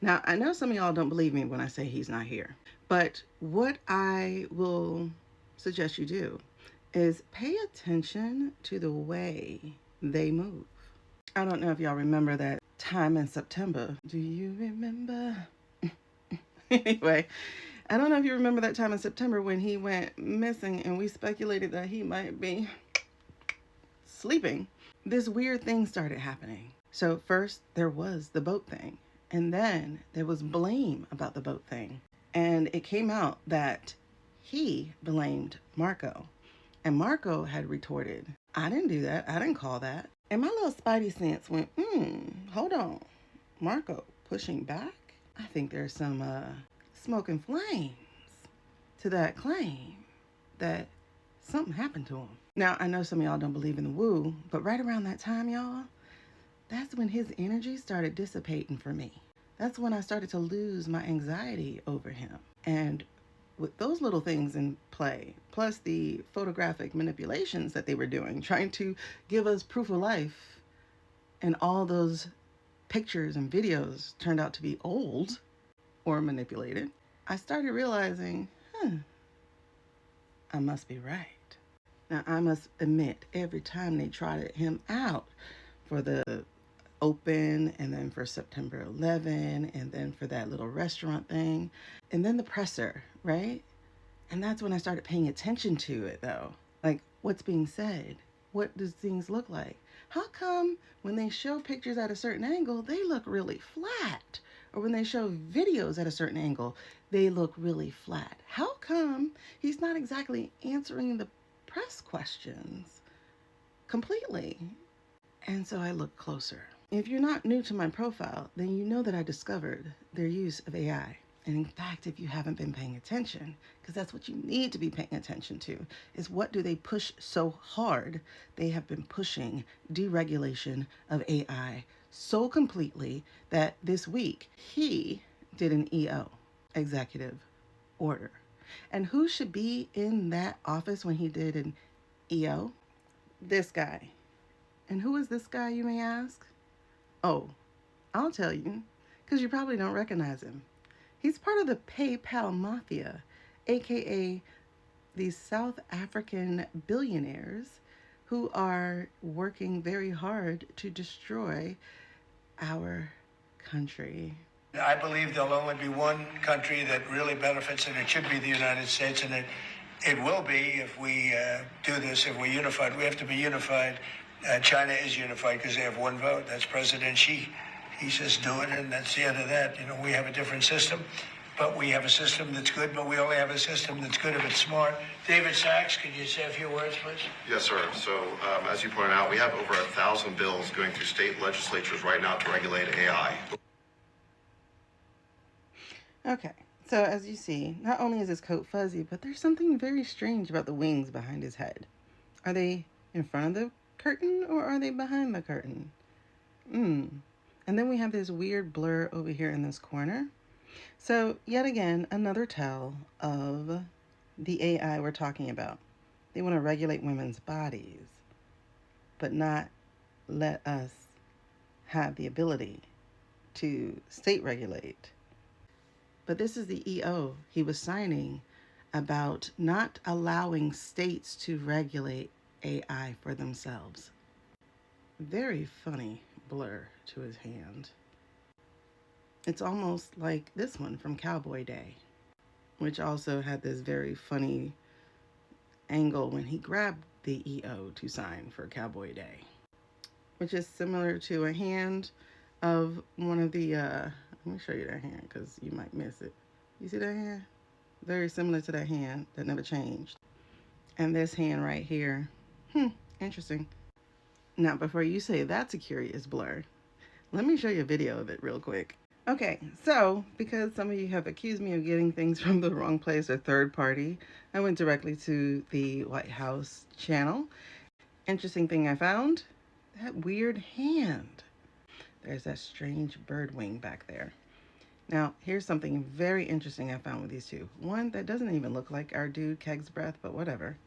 Now, I know some of y'all don't believe me when I say he's not here, but what I will suggest you do is pay attention to the way they move. I don't know if y'all remember that time in September. Do you remember? Anyway, I don't know if you remember that time in September when he went missing and we speculated that he might be sleeping. This weird thing started happening. So, first, there was the boat thing, and then there was blame about the boat thing. And it came out that he blamed Marco. And Marco had retorted, I didn't do that. I didn't call that. And my little spidey sense went, hold on. Marco pushing back? I think there's some smoke and flames to that claim that something happened to him. Now, I know some of y'all don't believe in the woo, but right around that time, y'all, that's when his energy started dissipating for me. That's when I started to lose my anxiety over him. And with those little things in play, plus the photographic manipulations that they were doing, trying to give us proof of life, and all those pictures and videos turned out to be old or manipulated, I started realizing, I must be right. Now, I must admit, every time they trotted him out for the open, and then for September 11, and then for that little restaurant thing, and then the presser, right? And that's when I started paying attention to it, though. Like, what's being said? What does things look like? How come when they show pictures at a certain angle, they look really flat? Or when they show videos at a certain angle, they look really flat? How come he's not exactly answering the press questions completely? And so I looked closer. If you're not new to my profile, then you know that I discovered their use of AI. And in fact, if you haven't been paying attention, because that's what you need to be paying attention to, is what do they push so hard? They have been pushing deregulation of AI so completely that this week he did an EO, executive order. And who should be in that office when he did an EO? This guy. And who is this guy, you may ask? Oh, I'll tell you, because you probably don't recognize him. He's part of the PayPal Mafia, aka these South African billionaires who are working very hard to destroy our country. I believe there'll only be one country that really benefits, and it should be the United States, and it will be if we do this, if we're unified. We have to be unified. China is unified because they have one vote. That's President Xi. He says do it, and that's the end of that. You know, we have a different system, but we have a system that's good, but we only have a system that's good if it's smart. David Sachs, could you say a few words, please? Yes, sir. So, as you pointed out, we have over 1,000 bills going through state legislatures right now to regulate AI. Okay, so as you see, not only is his coat fuzzy, but there's something very strange about the wings behind his head. Are they in front of the curtain or are they behind the curtain? And then we have this weird blur over here in this corner. So yet again, another tell of the AI we're talking about. They want to regulate women's bodies, but not let us have the ability to state regulate. But this is the EO he was signing about not allowing states to regulate AI for themselves. Very funny blur to his hand. It's almost like this one from Cowboy Day, which also had this very funny angle when he grabbed the EO to sign for Cowboy Day, which is similar to a hand of one of the, let me show you that hand because you might miss it. You see that hand? Very similar to that hand that never changed. And this hand right here, interesting. Now, before you say that's a curious blur, let me show you a video of it real quick. Okay, so because some of you have accused me of getting things from the wrong place or third party, I went directly to the White House channel. Interesting thing I found, that weird hand. There's that strange bird wing back there. Now, here's something very interesting I found with these two. One that doesn't even look like our dude Keg's breath, but whatever.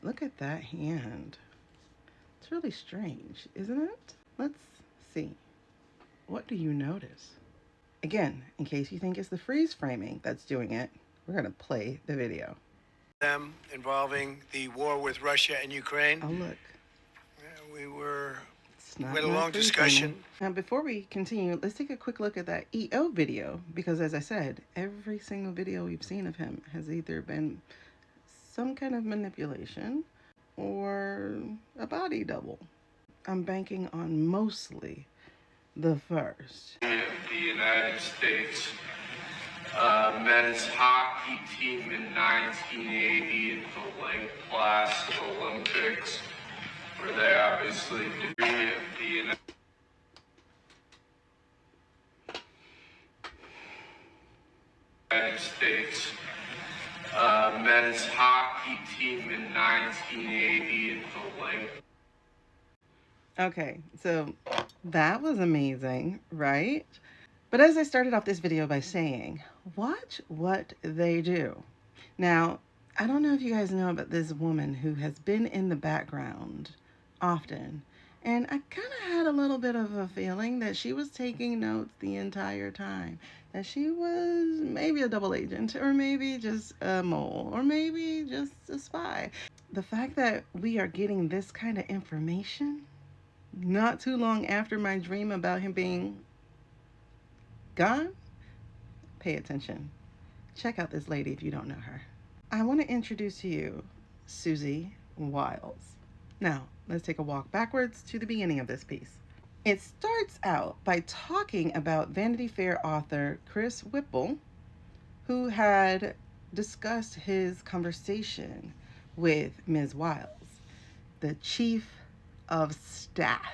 Look at that hand. It's really strange, isn't it? Let's see. What do you notice? Again, in case you think it's the freeze framing that's doing it, we're going to play the video. Them involving the war with Russia and Ukraine. Oh, look. We had a long discussion. Now, before we continue, let's take a quick look at that EO video, because as I said, every single video we've seen of him has either been some kind of manipulation or a body double. I'm banking on mostly the first. The United States men's hockey team in 1980 at the Lake Placid Olympics, where they obviously defeated the United States men's hockey team in 1980 at the Lake. Okay, so that was amazing, right? But as I started off this video by saying, watch what they do. Now, I don't know if you guys know about this woman who has been in the background often, and I kind of had a little bit of a feeling that she was taking notes the entire time, that she was maybe a double agent, or maybe just a mole, or maybe just a spy. The fact that we are getting this kind of information not too long after my dream about him being gone, pay attention. Check out this lady if you don't know her. I want to introduce to you Susie Wiles. Now, let's take a walk backwards to the beginning of this piece. It starts out by talking about Vanity Fair author Chris Whipple, who had discussed his conversation with Ms. Wiles, the chief of staff.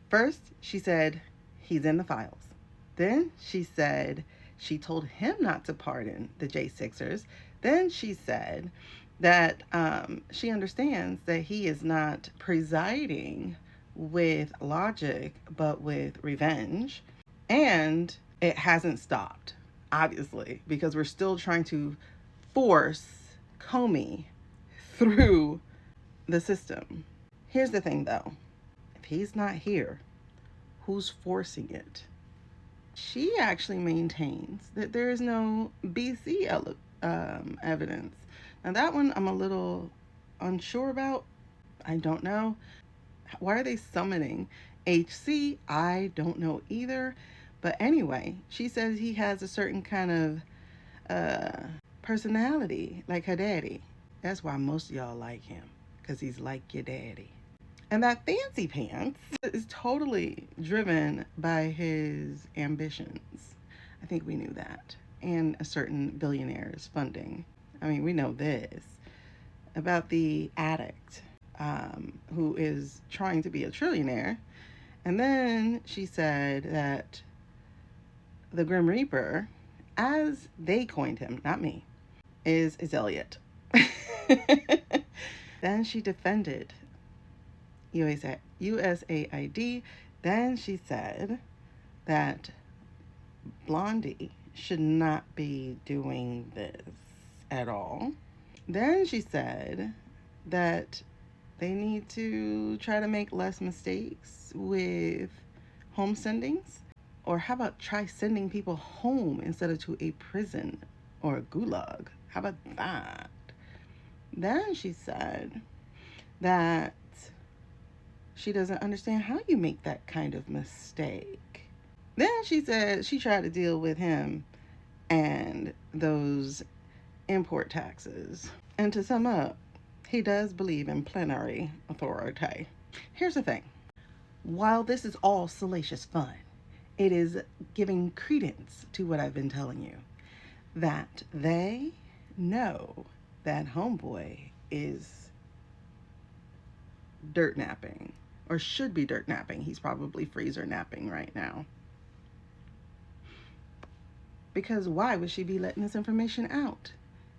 First, she said he's in the files. Then she said she told him not to pardon the J6ers. Then she said that she understands that he is not presiding with logic, but with revenge. And it hasn't stopped, obviously, because we're still trying to force Comey through the system. Here's the thing, though. If he's not here, who's forcing it? She actually maintains that there is no BC evidence. Now, that one I'm a little unsure about. I don't know. Why are they summoning HC? I don't know either. But anyway, she says he has a certain kind of personality, like her daddy. That's why most of y'all like him, because he's like your daddy. And that fancy pants is totally driven by his ambitions. I think we knew that. And a certain billionaire's funding. I mean, we know this about the addict who is trying to be a trillionaire. And then she said that the Grim Reaper, as they coined him, not me, is Elliot. Then she defended USAID. Then she said that Blondie should not be doing this at all. Then she said that they need to try to make less mistakes with home sendings. Or how about try sending people home instead of to a prison or a gulag? How about that? Then she said that she doesn't understand how you make that kind of mistake. Then she said she tried to deal with him and those import taxes. And to sum up, he does believe in plenary authority. Here's the thing. While this is all salacious fun, it is giving credence to what I've been telling you, that they know that homeboy is dirt napping, or should be dirt napping. He's probably freezer napping right now. Because why would she be letting this information out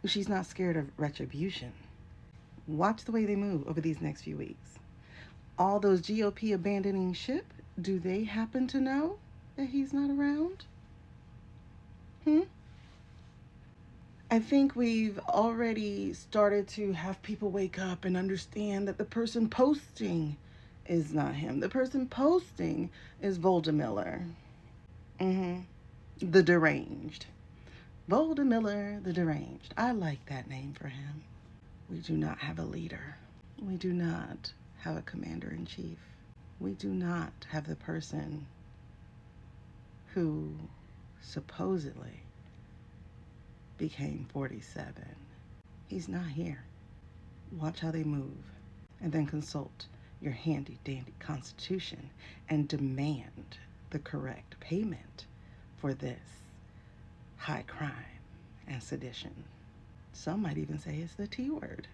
if she's not scared of retribution? Watch the way they move over these next few weeks. All those GOP abandoning ship, do they happen to know that he's not around? I think we've already started to have people wake up and understand that the person posting is not him. The person posting is Voldemiller. the Deranged. Volder Miller, the Deranged. I like that name for him. We do not have a leader. We do not have a commander-in-chief. We do not have the person who supposedly became 47. He's not here. Watch how they move, and then consult your handy-dandy Constitution and demand the correct payment for this high crime and sedition. Some might even say it's the T word.